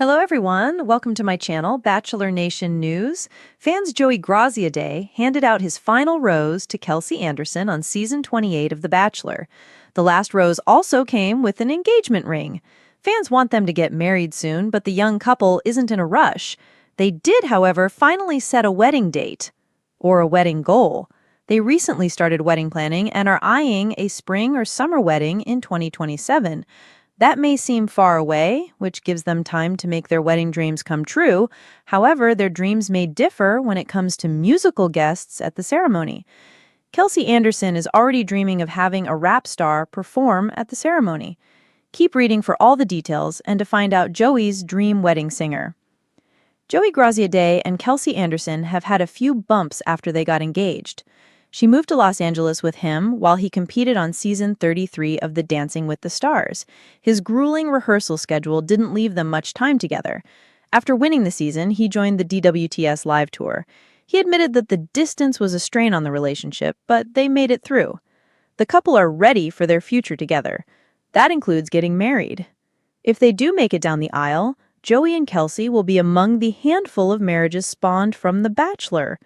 Hello, everyone. Welcome to my channel, Bachelor Nation News. Fans Joey Graziadei handed out his final rose to Kelsey Anderson on season 28 of The Bachelor. The last rose also came with an engagement ring. Fans want them to get married soon, but the young couple isn't in a rush. They did, however, finally set a wedding date, or a wedding goal. They recently started wedding planning and are eyeing a spring or summer wedding in 2027. That may seem far away, which gives them time to make their wedding dreams come true. However, their dreams may differ when it comes to musical guests at the ceremony. Kelsey Anderson is already dreaming of having a rap star perform at the ceremony. Keep reading for all the details and to find out Joey's dream wedding singer. Joey Graziadei and Kelsey Anderson have had a few bumps after they got engaged. She moved to Los Angeles with him while he competed on season 33 of the Dancing with the Stars. His grueling rehearsal schedule didn't leave them much time together. After winning the season, he joined the DWTS live tour. He admitted that the distance was a strain on the relationship, but they made it through. The couple are ready for their future together. That includes getting married. If they do make it down the aisle, Joey and Kelsey will be among the handful of marriages spawned from The Bachelor.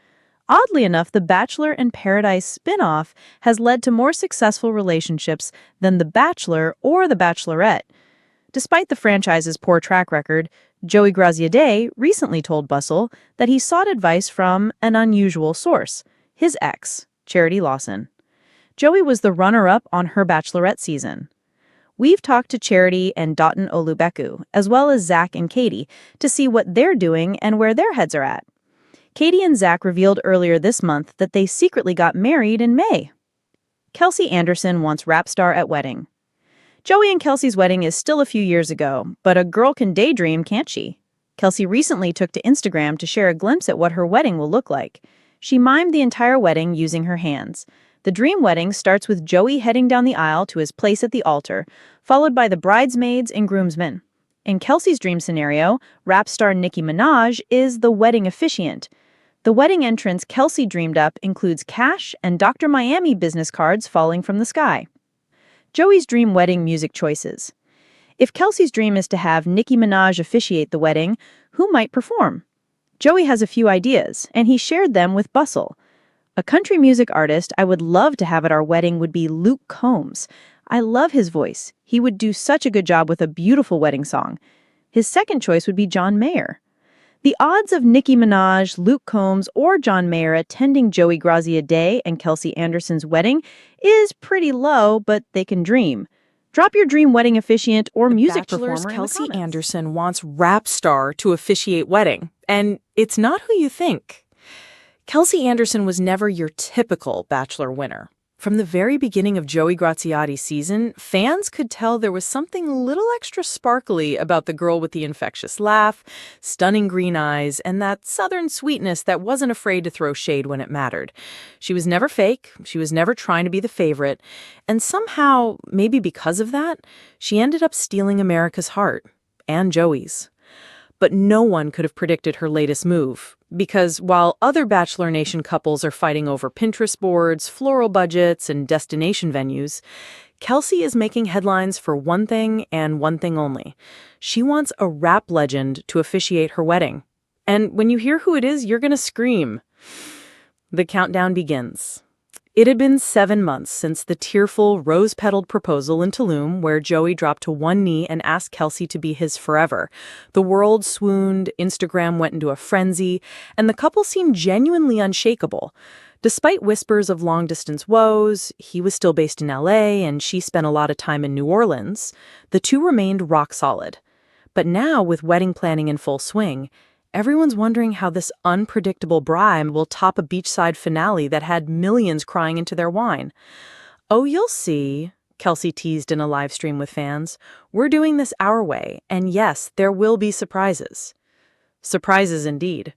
Oddly enough, the Bachelor in Paradise spin-off has led to more successful relationships than The Bachelor or The Bachelorette. Despite the franchise's poor track record, Joey Graziadei recently told Bustle that he sought advice from an unusual source, his ex, Charity Lawson. Joey was the runner-up on her Bachelorette season. We've talked to Charity and Dotun Olubeku, as well as Zach and Katie, to see what they're doing and where their heads are at. Katie and Zach revealed earlier this month that they secretly got married in May. Kelsey Anderson wants rap star at wedding. Joey and Kelsey's wedding is still a few years ago, but a girl can daydream, can't she? Kelsey recently took to Instagram to share a glimpse at what her wedding will look like. She mimed the entire wedding using her hands. The dream wedding starts with Joey heading down the aisle to his place at the altar, followed by the bridesmaids and groomsmen. In Kelsey's dream scenario, rap star Nicki Minaj is the wedding officiant. The wedding entrance Kelsey dreamed up includes cash and Dr. Miami business cards falling from the sky. Joey's dream wedding music choices. If Kelsey's dream is to have Nicki Minaj officiate the wedding, who might perform? Joey has a few ideas, and he shared them with Bustle. A country music artist I would love to have at our wedding would be Luke Combs. I love his voice. He would do such a good job with a beautiful wedding song. His second choice would be John Mayer. The odds of Nicki Minaj, Luke Combs, or John Mayer attending Joey Graziadei and Kelsey Anderson's wedding is pretty low, but they can dream. Drop your dream wedding officiant or music performer in Kelsey the comments. Anderson wants rap star to officiate wedding, and it's not who you think. Kelsey Anderson was never your typical Bachelor winner. From the very beginning of Joey Graziadei's season, fans could tell there was something a little extra sparkly about the girl with the infectious laugh, stunning green eyes, and that southern sweetness that wasn't afraid to throw shade when it mattered. She was never fake, she was never trying to be the favorite, and somehow, maybe because of that, she ended up stealing America's heart, and Joey's. But no one could have predicted her latest move, because while other Bachelor Nation couples are fighting over Pinterest boards, floral budgets, and destination venues, Kelsey is making headlines for one thing and one thing only. She wants a rap legend to officiate her wedding. And when you hear who it is, you're going to scream. The countdown begins. It had been 7 months since the tearful, rose-petaled proposal in Tulum, where Joey dropped to one knee and asked Kelsey to be his forever. The world swooned, Instagram went into a frenzy, and the couple seemed genuinely unshakable. Despite whispers of long-distance woes, he was still based in LA and she spent a lot of time in New Orleans, the two remained rock solid. But now, with wedding planning in full swing, everyone's wondering how this unpredictable bride will top a beachside finale that had millions crying into their wine. "Oh, you'll see," Kelsey teased in a live stream with fans. "We're doing this our way, and yes, there will be surprises." Surprises indeed.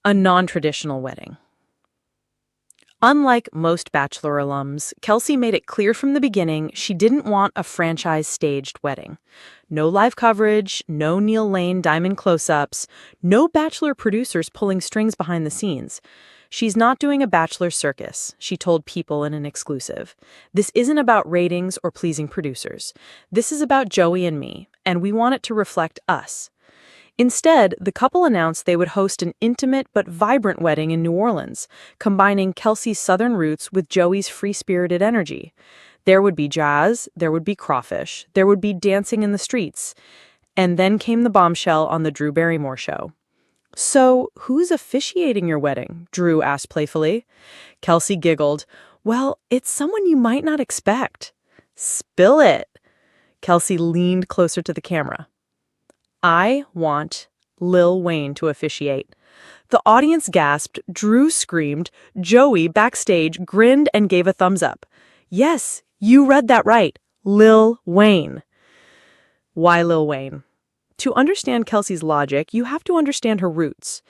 A non-traditional wedding. Unlike most Bachelor alums, Kelsey made it clear from the beginning she didn't want a franchise-staged wedding. No live coverage, no Neil Lane diamond close-ups, no Bachelor producers pulling strings behind the scenes. She's not doing a Bachelor circus, she told People in an exclusive. This isn't about ratings or pleasing producers. This is about Joey and me, and we want it to reflect us. Instead, the couple announced they would host an intimate but vibrant wedding in New Orleans, combining Kelsey's Southern roots with Joey's free-spirited energy. There would be jazz, there would be crawfish, there would be dancing in the streets. And then came the bombshell on the Drew Barrymore show. "So, who's officiating your wedding?" Drew asked playfully. Kelsey giggled. "Well, it's someone you might not expect." "Spill it." Kelsey leaned closer to the camera. "I want Lil Wayne to officiate." The audience gasped, Drew screamed, Joey, backstage, grinned and gave a thumbs up. "Yes, you read that right. Lil Wayne." Why Lil Wayne? To understand Kelsey's logic, you have to understand her roots.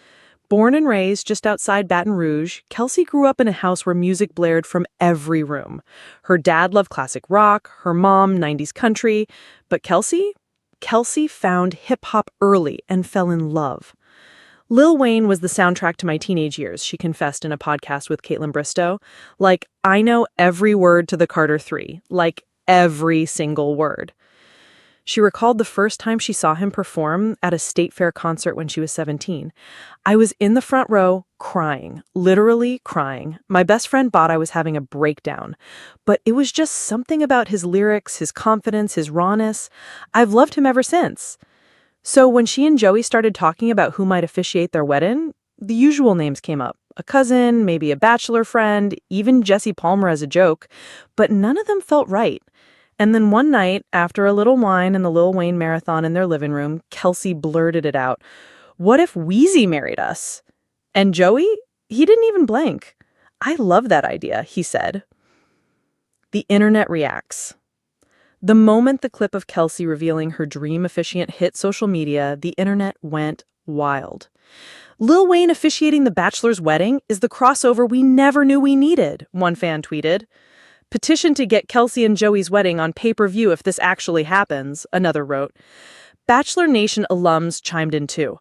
Born and raised just outside Baton Rouge, Kelsey grew up in a house where music blared from every room. Her dad loved classic rock, her mom 90s country, but Kelsey found hip-hop early and fell in love. Lil Wayne was the soundtrack to my teenage years, she confessed in a podcast with Caitlin Bristow. Like, I know every word to the Carter 3, like every single word. She recalled the first time she saw him perform at a state fair concert when she was 17. "I was in the front row, crying, literally crying. My best friend thought I was having a breakdown. But it was just something about his lyrics, his confidence, his rawness. I've loved him ever since." So when she and Joey started talking about who might officiate their wedding, the usual names came up. A cousin, maybe a Bachelor friend, even Jesse Palmer as a joke. But none of them felt right. And then one night, after a little wine and the Lil Wayne marathon in their living room, Kelsey blurted it out. "What if Wheezy married us?" And Joey, he didn't even blink. "I love that idea," he said. The internet reacts. The moment the clip of Kelsey revealing her dream officiant hit social media, the internet went wild. "Lil Wayne officiating the Bachelor's wedding is the crossover we never knew we needed," one fan tweeted. "Petition to get Kelsey and Joey's wedding on pay-per-view if this actually happens," another wrote. Bachelor Nation alums chimed in too.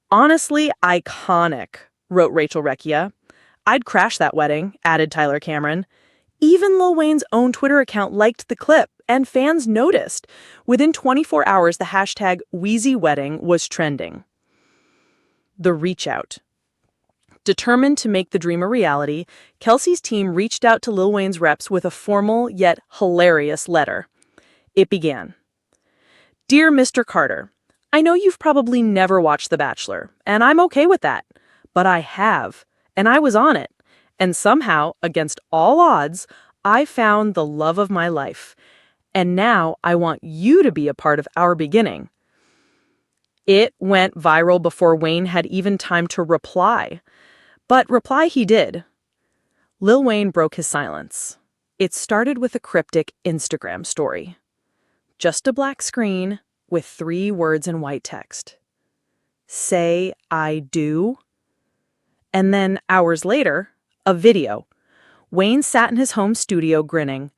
"Honestly, iconic," wrote Rachel Recchia. "I'd crash that wedding," added Tyler Cameron. Even Lil Wayne's own Twitter account liked the clip, and fans noticed. Within 24 hours, the hashtag #WheezyWedding was trending. The reach out. Determined to make the dream a reality, Kelsey's team reached out to Lil Wayne's reps with a formal yet hilarious letter. It began, "Dear Mr. Carter, I know you've probably never watched The Bachelor, and I'm okay with that. But I have, and I was on it. And somehow, against all odds, I found the love of my life. And now I want you to be a part of our beginning." It went viral before Wayne had even time to reply. But reply he did. Lil Wayne broke his silence. It started with a cryptic Instagram story. Just a black screen with 3 words in white text. "Say I do." And then, hours later, a video. Wayne sat in his home studio grinning.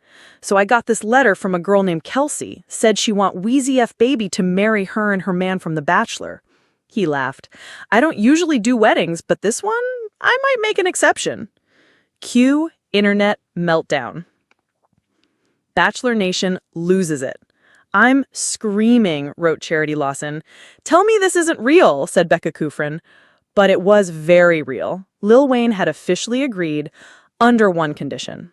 "So I got this letter from a girl named Kelsey, said she want Wheezy F Baby to marry her and her man from The Bachelor." He laughed. "I don't usually do weddings, but this one, I might make an exception." Cue internet meltdown. Bachelor Nation loses it. "I'm screaming," wrote Charity Lawson. "Tell me this isn't real," said Becca Kufrin. But it was very real. Lil Wayne had officially agreed under one condition.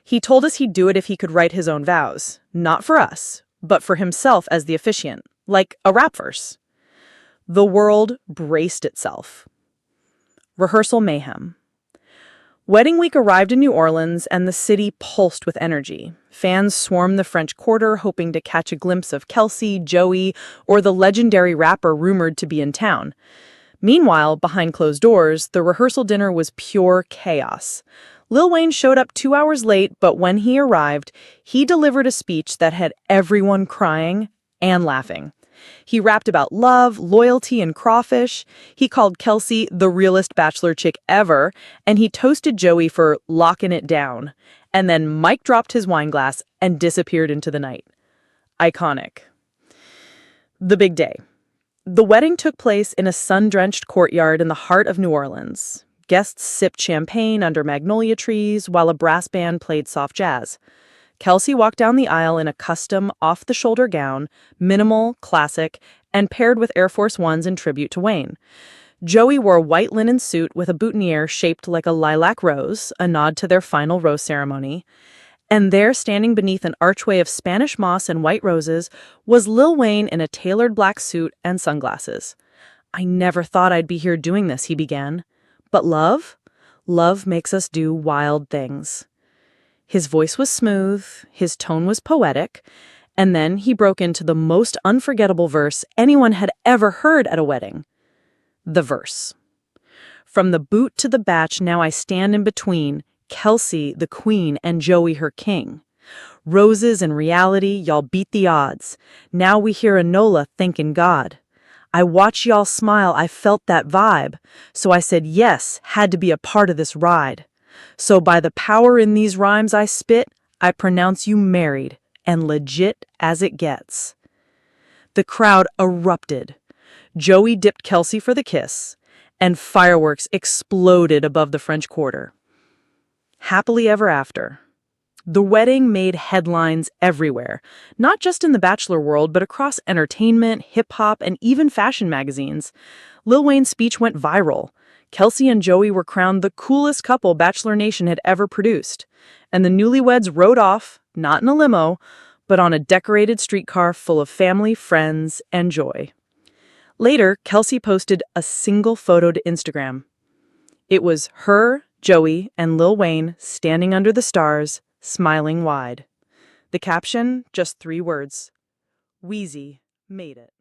He told us he'd do it if he could write his own vows. Not for us, but for himself as the officiant, like a rap verse. The world braced itself. Rehearsal mayhem. Wedding week arrived in New Orleans, and the city pulsed with energy. Fans swarmed the French Quarter, hoping to catch a glimpse of Kelsey, Joey, or the legendary rapper rumored to be in town. Meanwhile, behind closed doors, the rehearsal dinner was pure chaos. Lil Wayne showed up 2 hours late, but when he arrived, he delivered a speech that had everyone crying and laughing. He rapped about love, loyalty, and crawfish. He called Kelsey the realest Bachelor chick ever, and he toasted Joey for locking it down. And then Mike dropped his wine glass and disappeared into the night. Iconic. The big day. The wedding took place in a sun-drenched courtyard in the heart of New Orleans. Guests sipped champagne under magnolia trees while a brass band played soft jazz. Kelsey walked down the aisle in a custom, off-the-shoulder gown, minimal, classic, and paired with Air Force Ones in tribute to Wayne. Joey wore a white linen suit with a boutonniere shaped like a lilac rose, a nod to their final rose ceremony. And there, standing beneath an archway of Spanish moss and white roses, was Lil Wayne in a tailored black suit and sunglasses. "I never thought I'd be here doing this," he began. "But love? Love makes us do wild things." His voice was smooth, his tone was poetic, and then he broke into the most unforgettable verse anyone had ever heard at a wedding. The verse. "From the boot to the batch, now I stand in between, Kelsey, the queen, and Joey, her king. Roses and reality, y'all beat the odds. Now we hear Enola thanking God. I watch y'all smile, I felt that vibe. So I said yes, had to be a part of this ride. So by the power in these rhymes I spit, I pronounce you married, and legit as it gets." The crowd erupted. Joey dipped Kelsey for the kiss, and fireworks exploded above the French Quarter. Happily ever after. The wedding made headlines everywhere, not just in the Bachelor world, but across entertainment, hip-hop, and even fashion magazines. Lil Wayne's speech went viral. Kelsey and Joey were crowned the coolest couple Bachelor Nation had ever produced. And the newlyweds rode off, not in a limo, but on a decorated streetcar full of family, friends, and joy. Later, Kelsey posted a single photo to Instagram. It was her, Joey, and Lil Wayne standing under the stars, smiling wide. The caption, just 3 words. Wheezy made it.